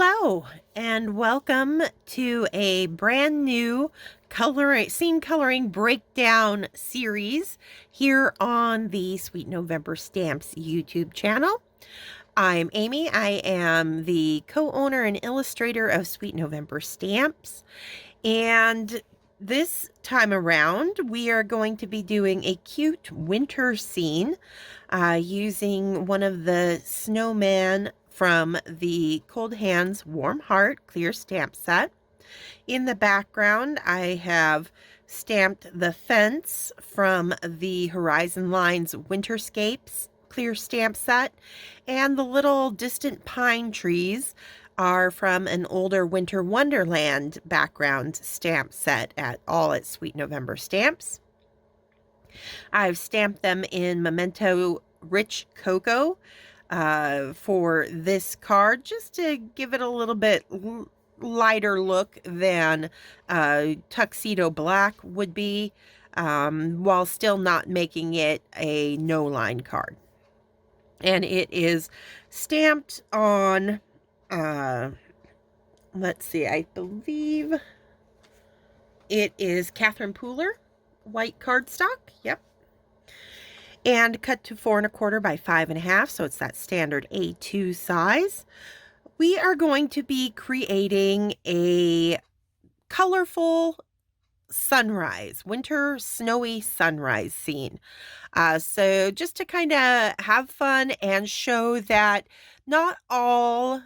Hello and welcome to a brand new scene coloring breakdown series here on the Sweet November Stamps YouTube channel. I'm Amy. I am the co-owner and illustrator of Sweet November Stamps, and this time around we are going to be doing a cute winter scene using one of the snowman from the Cold Hands Warm Heart clear stamp set. In the background, I have stamped the fence from the Horizon Lines Winterscapes clear stamp set, and the little distant pine trees are from an older Winter Wonderland background stamp set at Sweet November Stamps. I've stamped them in Memento Rich Cocoa for this card, just to give it a little bit lighter look than tuxedo black would be, while still not making it a no line card. And it is stamped on, let's see, I believe it is Catherine Pooler white cardstock. Yep. And cut to 4 1/4 by 5 1/2, so it's that standard A2 size. We are going to be creating a colorful sunrise, winter snowy sunrise scene. So just to kind of have fun and show that not all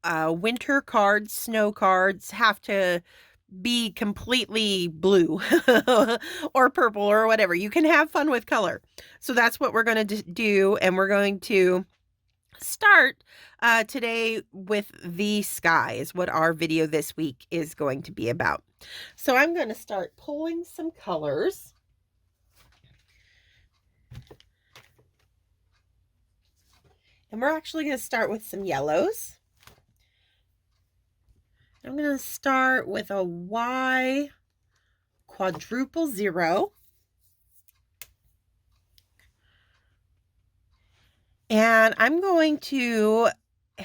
winter cards, snow cards, have to be completely blue or purple or whatever. You can have fun with color. So that's what we're going to do, and we're going to start today with the sky is what our video this week is going to be about. So I'm going to start pulling some colors. And we're actually going to start with some yellows. I'm going to start with a Y quadruple 0. And I'm going to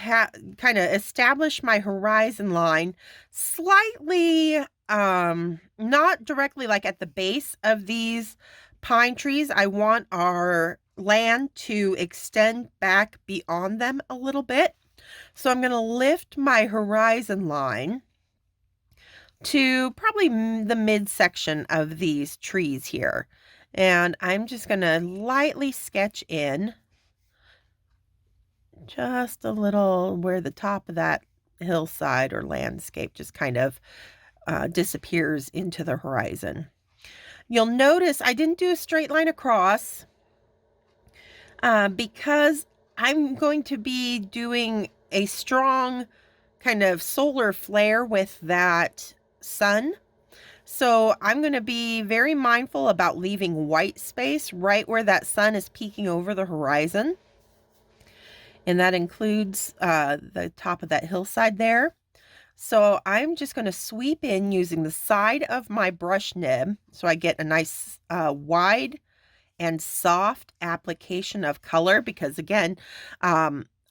kind of establish my horizon line slightly, not directly like at the base of these pine trees. I want our land to extend back beyond them a little bit. So I'm going to lift my horizon line to probably the midsection of these trees here. And I'm just going to lightly sketch in just a little where the top of that hillside or landscape just kind of disappears into the horizon. You'll notice I didn't do a straight line across because I'm going to be doing a strong kind of solar flare with that sun. So I'm going to be very mindful about leaving white space right where that sun is peeking over the horizon. And that includes the top of that hillside there. So I'm just going to sweep in using the side of my brush nib so I get a nice wide and soft application of color, because again,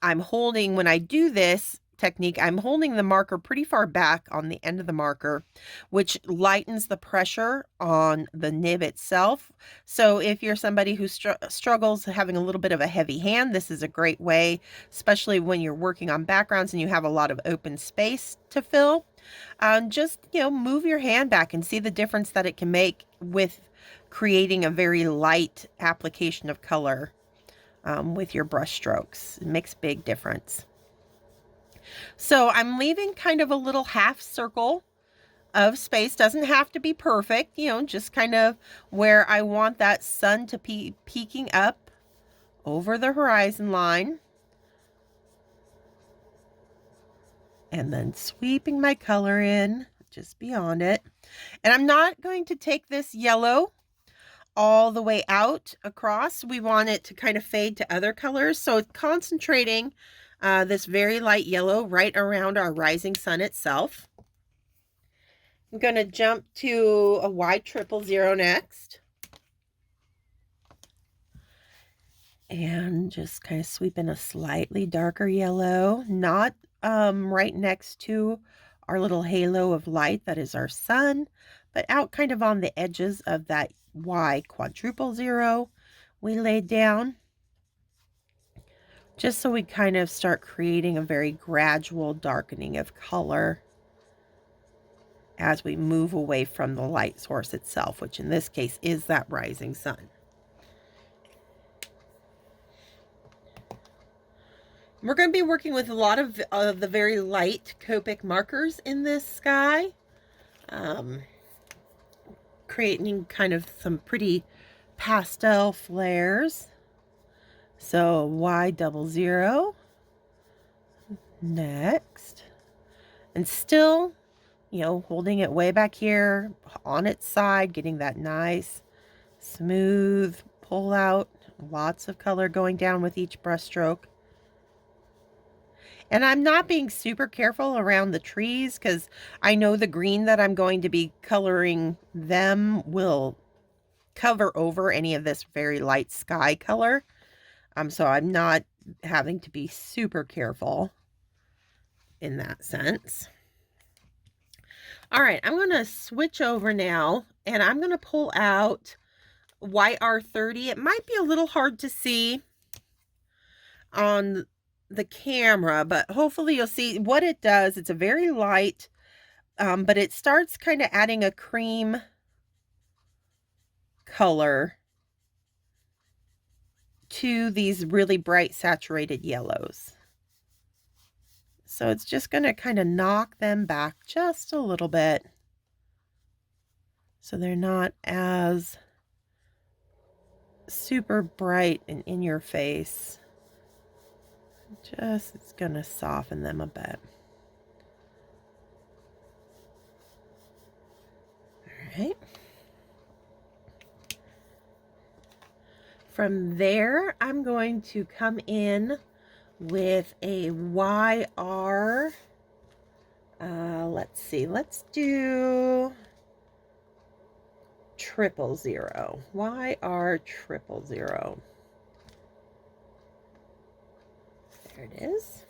I'm holding, when I do this technique, I'm holding the marker pretty far back on the end of the marker, which lightens the pressure on the nib itself. So if you're somebody who struggles having a little bit of a heavy hand, this is a great way, especially when you're working on backgrounds and you have a lot of open space to fill. Just, move your hand back and see the difference that it can make with creating a very light application of color with your brush strokes. It makes a big difference. So I'm leaving kind of a little half circle of space. Doesn't have to be perfect, just kind of where I want that sun to be peeking up over the horizon line. And then sweeping my color in just beyond it. And I'm not going to take this yellow all the way out across. We want it to kind of fade to other colors. So it's concentrating this very light yellow right around our rising sun itself. I'm going to jump to a Y triple 0 next. And just kind of sweep in a slightly darker yellow, not right next to our little halo of light that is our sun, but out kind of on the edges of that Y quadruple zero we laid down, just so we kind of start creating a very gradual darkening of color as we move away from the light source itself, which in this case is that rising sun. We're going to be working with a lot of the very light Copic markers in this sky, creating kind of some pretty pastel flares. So Y00 next, and still, you know, holding it way back here on its side, getting that nice smooth pull out, lots of color going down with each brush stroke. And I'm not being super careful around the trees because I know the green that I'm going to be coloring them will cover over any of this very light sky color. So I'm not having to be super careful in that sense. All right, I'm going to switch over now, and I'm going to pull out YR30. It might be a little hard to see on the camera, but hopefully you'll see what it does. It's a very light, but it starts kind of adding a cream color to these really bright saturated yellows. So it's just going to kind of knock them back just a little bit so they're not as super bright and in your face. Just, it's going to soften them a bit. All right. From there, I'm going to come in with a YR, let's see, let's do 000. YR 000. There it is.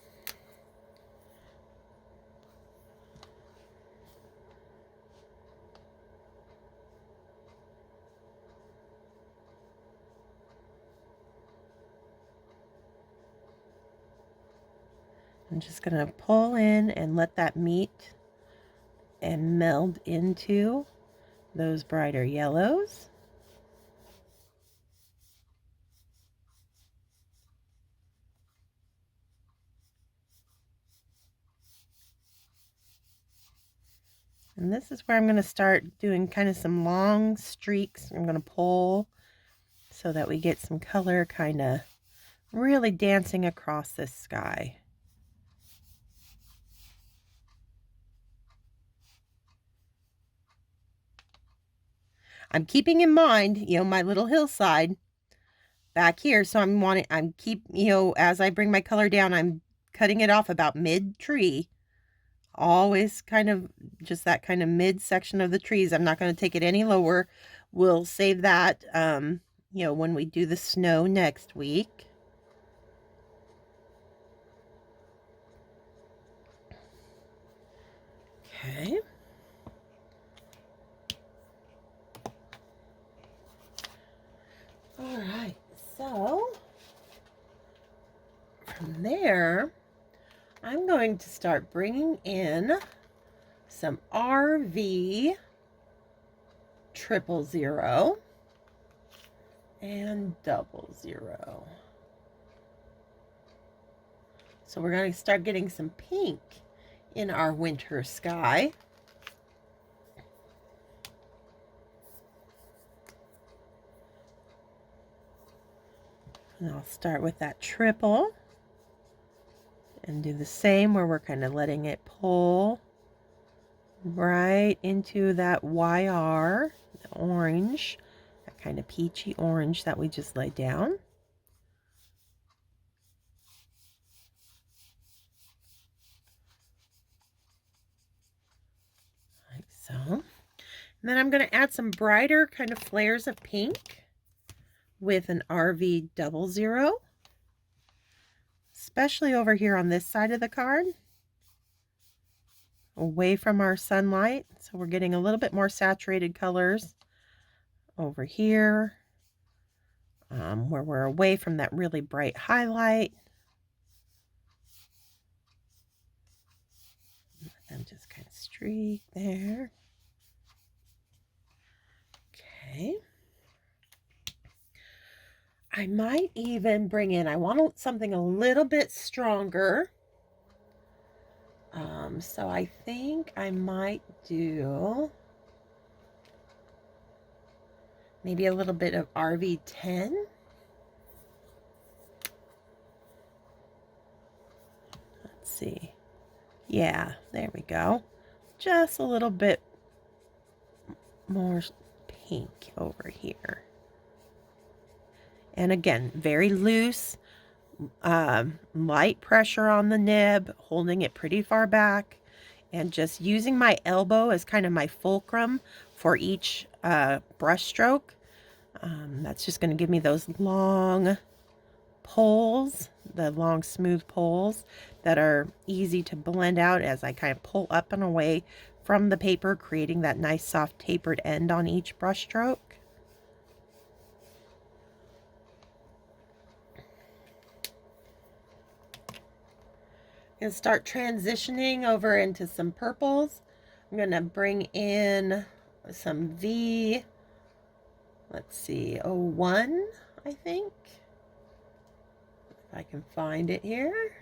I'm just going to pull in and let that meet and meld into those brighter yellows. And this is where I'm going to start doing kind of some long streaks. I'm going to pull so that we get some color kind of really dancing across this sky. I'm keeping in mind, you know, my little hillside back here. So you know, as I bring my color down, I'm cutting it off about mid-tree. Always kind of just that kind of mid section of the trees. I'm not going to take it any lower. We'll save that, you know, when we do the snow next week. Okay. All right, so from there, I'm going to start bringing in some RV 000 and 00. So we're going to start getting some pink in our winter sky. And I'll start with that triple and do the same where we're kind of letting it pull right into that YR, the orange, that kind of peachy orange that we just laid down. Like so. And then I'm going to add some brighter kind of flares of pink with an RV 00, especially over here on this side of the card. away from our sunlight. So we're getting a little bit more saturated colors over here, where we're away from that really bright highlight. And just kind of streak there. Okay. I might even bring in, I want something a little bit stronger. So I think I might do maybe a little bit of RV10. Let's see. Yeah, there we go. Just a little bit more pink over here. And again, very loose, light pressure on the nib, holding it pretty far back, and just using my elbow as kind of my fulcrum for each brush stroke. That's just going to give me those long pulls, the long smooth pulls that are easy to blend out as I kind of pull up and away from the paper, creating that nice soft tapered end on each brush stroke. I'm going to start transitioning over into some purples. I'm going to bring in some V, let's see, 01, I think. If I can find it here.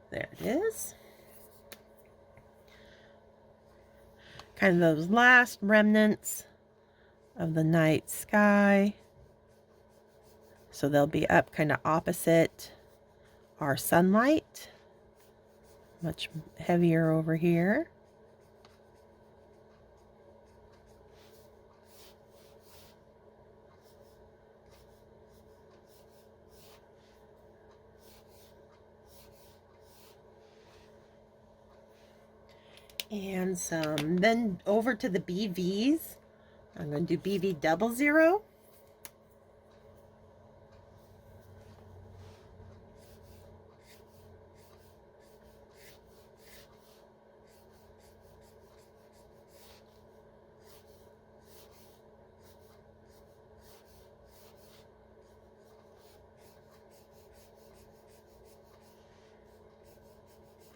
There it is. Kind of those last remnants of the night sky. So they'll be up kind of opposite our sunlight. Much heavier over here. And some, then over to the BVs. I'm going to do BV 00.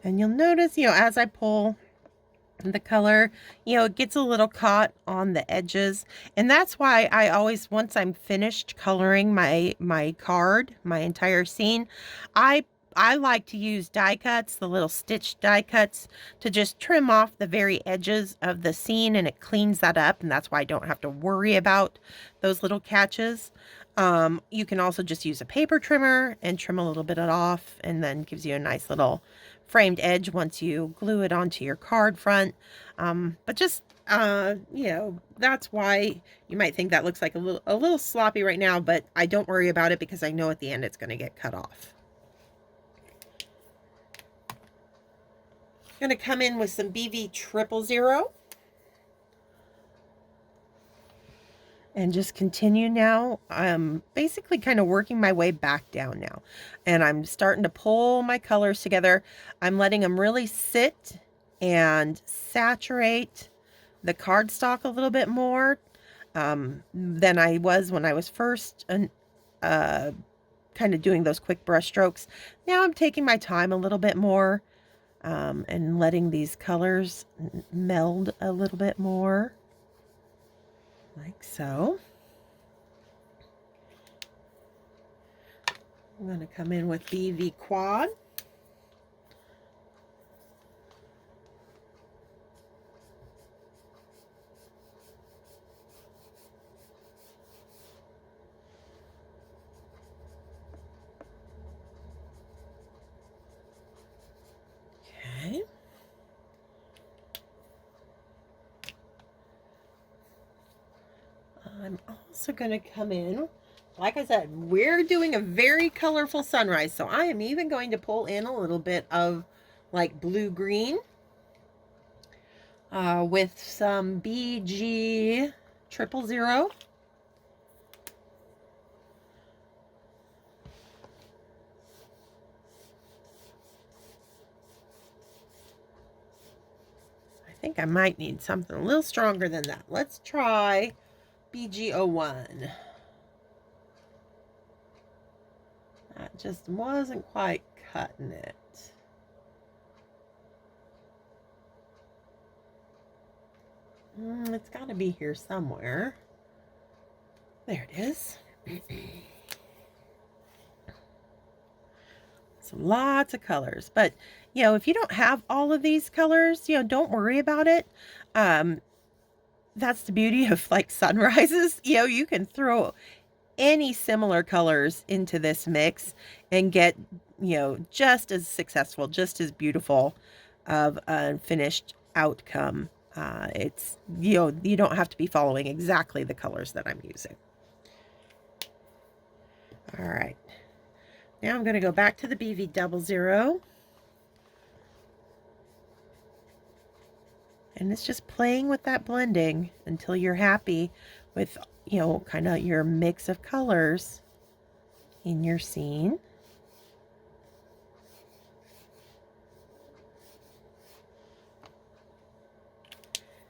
And you'll notice, as I pull the color, it gets a little caught on the edges. And that's why I always, once I'm finished coloring my card, my entire scene, I like to use die cuts, the little stitch die cuts, to just trim off the very edges of the scene, and it cleans that up. And that's why I don't have to worry about those little catches. You can also just use a paper trimmer and trim a little bit off, and then gives you a nice little framed edge once you glue it onto your card front. But just, that's why you might think that looks like a little sloppy right now, but I don't worry about it because I know at the end it's going to get cut off. I'm going to come in with some BV 000. And just continue now. I'm basically kind of working my way back down now. And I'm starting to pull my colors together. I'm letting them really sit and saturate the cardstock a little bit more than I was when I was first kind of doing those quick brush strokes. Now I'm taking my time a little bit more and letting these colors meld a little bit more. Like so. I'm going to come in with BV quad. Okay. I'm also going to come in, like I said, we're doing a very colorful sunrise, so I am even going to pull in a little bit of like blue-green with some BG 000. think I might need something a little stronger than that. Let's try BG01. That just wasn't quite cutting it. It's got to be here somewhere. There it is. So lots of colors, but you know, if you don't have all of these colors, you know, don't worry about it. That's the beauty of like sunrises. You know, you can throw any similar colors into this mix and get, you know, just as successful, just as beautiful of a finished outcome. It's, you know, you don't have to be following exactly the colors that I'm using. All right. Now I'm going to go back to the BV00. And it's just playing with that blending until you're happy with, you know, kind of your mix of colors in your scene.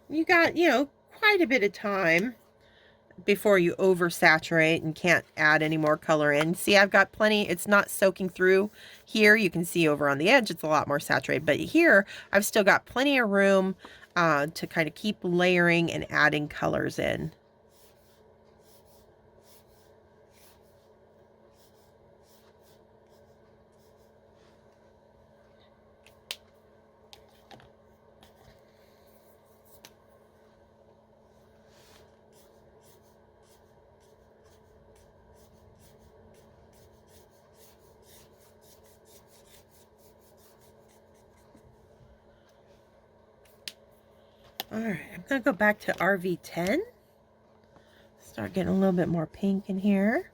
You got, you know, quite a bit of time before you oversaturate and can't add any more color in. See, I've got plenty. It's not soaking through here. You can see over on the edge, it's a lot more saturated. But here, I've still got plenty of room to kind of keep layering and adding colors in. All right, I'm going to go back to RV10. Start getting a little bit more pink in here.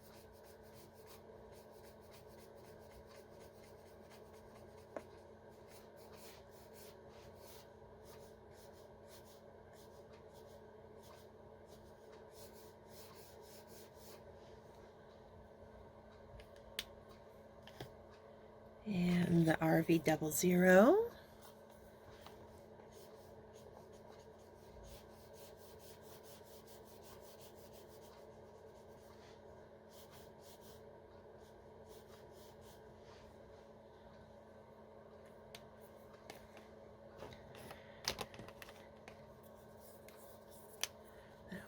And the RV00.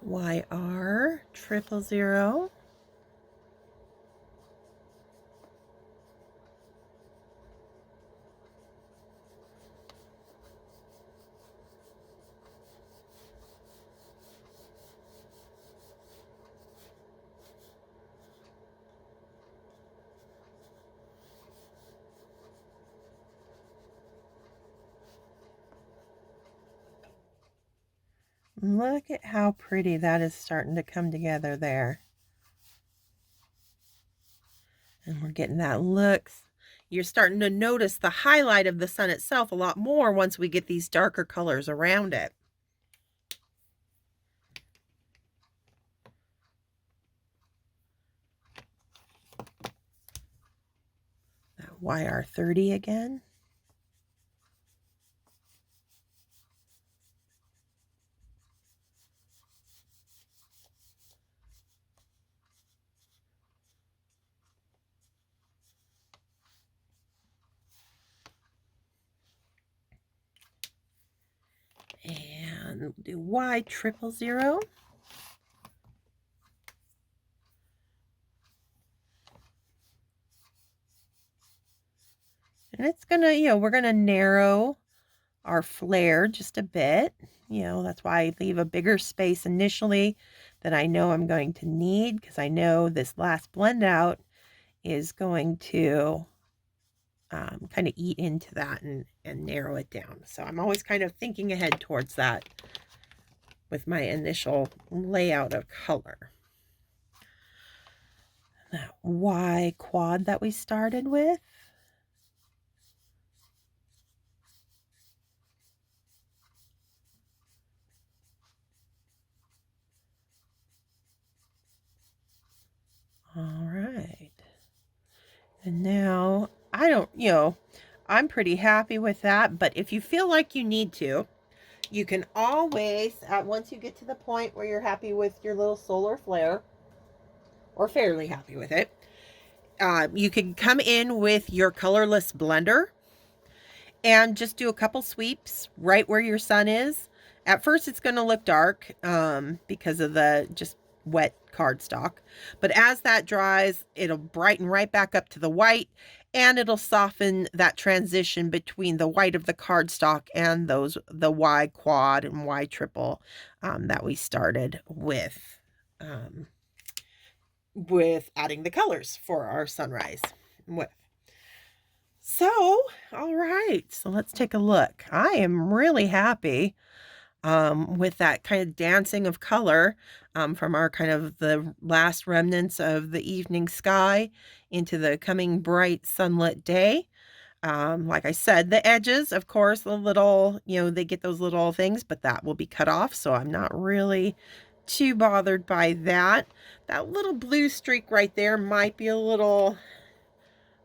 YR000. Look at how pretty that is starting to come together there. And we're getting that looks. You're starting to notice the highlight of the sun itself a lot more once we get these darker colors around it. That YR30 again. And do Y000. And it's gonna, you know, we're gonna narrow our flare just a bit. You know, that's why I leave a bigger space initially that I know I'm going to need, because I know this last blend out is going to kind of eat into that and narrow it down. So I'm always kind of thinking ahead towards that with my initial layout of color. That Y quad that we started with. All right. And now I don't, you know, I'm pretty happy with that, but if you feel like you need to, you can always, once you get to the point where you're happy with your little solar flare, or fairly happy with it, you can come in with your colorless blender and just do a couple sweeps right where your sun is. At first it's going to look dark because of the just wet cardstock, but as that dries, it'll brighten right back up to the white, and it'll soften that transition between the white of the cardstock and the Y quad and Y triple that we started with adding the colors for our sunrise with. So, all right, so let's take a look. I am really happy with that kind of dancing of color from our kind of the last remnants of the evening sky into the coming bright sunlit day. Like I said, the edges, of course, the little, they get those little things, but that will be cut off, so I'm not really too bothered by that. That little blue streak right there might be a little,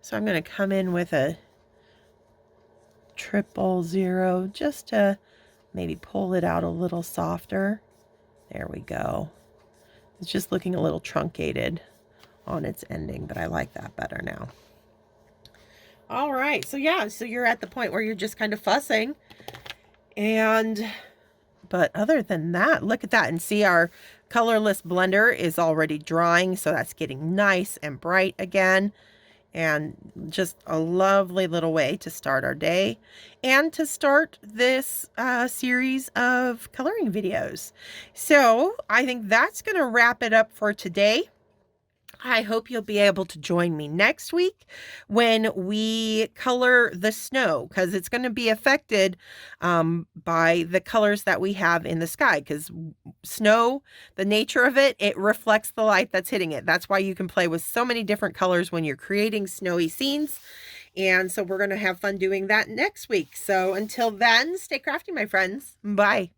so I'm going to come in with a 000 just to maybe pull it out a little softer. There we go. It's just looking a little truncated on its ending, but I like that better now. All right, so yeah, so you're at the point where you're just kind of fussing. But other than that, look at that, and see our colorless blender is already drying, so that's getting nice and bright again. And just a lovely little way to start our day and to start this series of coloring videos. So I think that's going to wrap it up for today. I hope you'll be able to join me next week when we color the snow, because it's going to be affected by the colors that we have in the sky, because snow, the nature of it, it reflects the light that's hitting it. That's why you can play with so many different colors when you're creating snowy scenes. And so we're going to have fun doing that next week. So until then, stay crafty, my friends. Bye.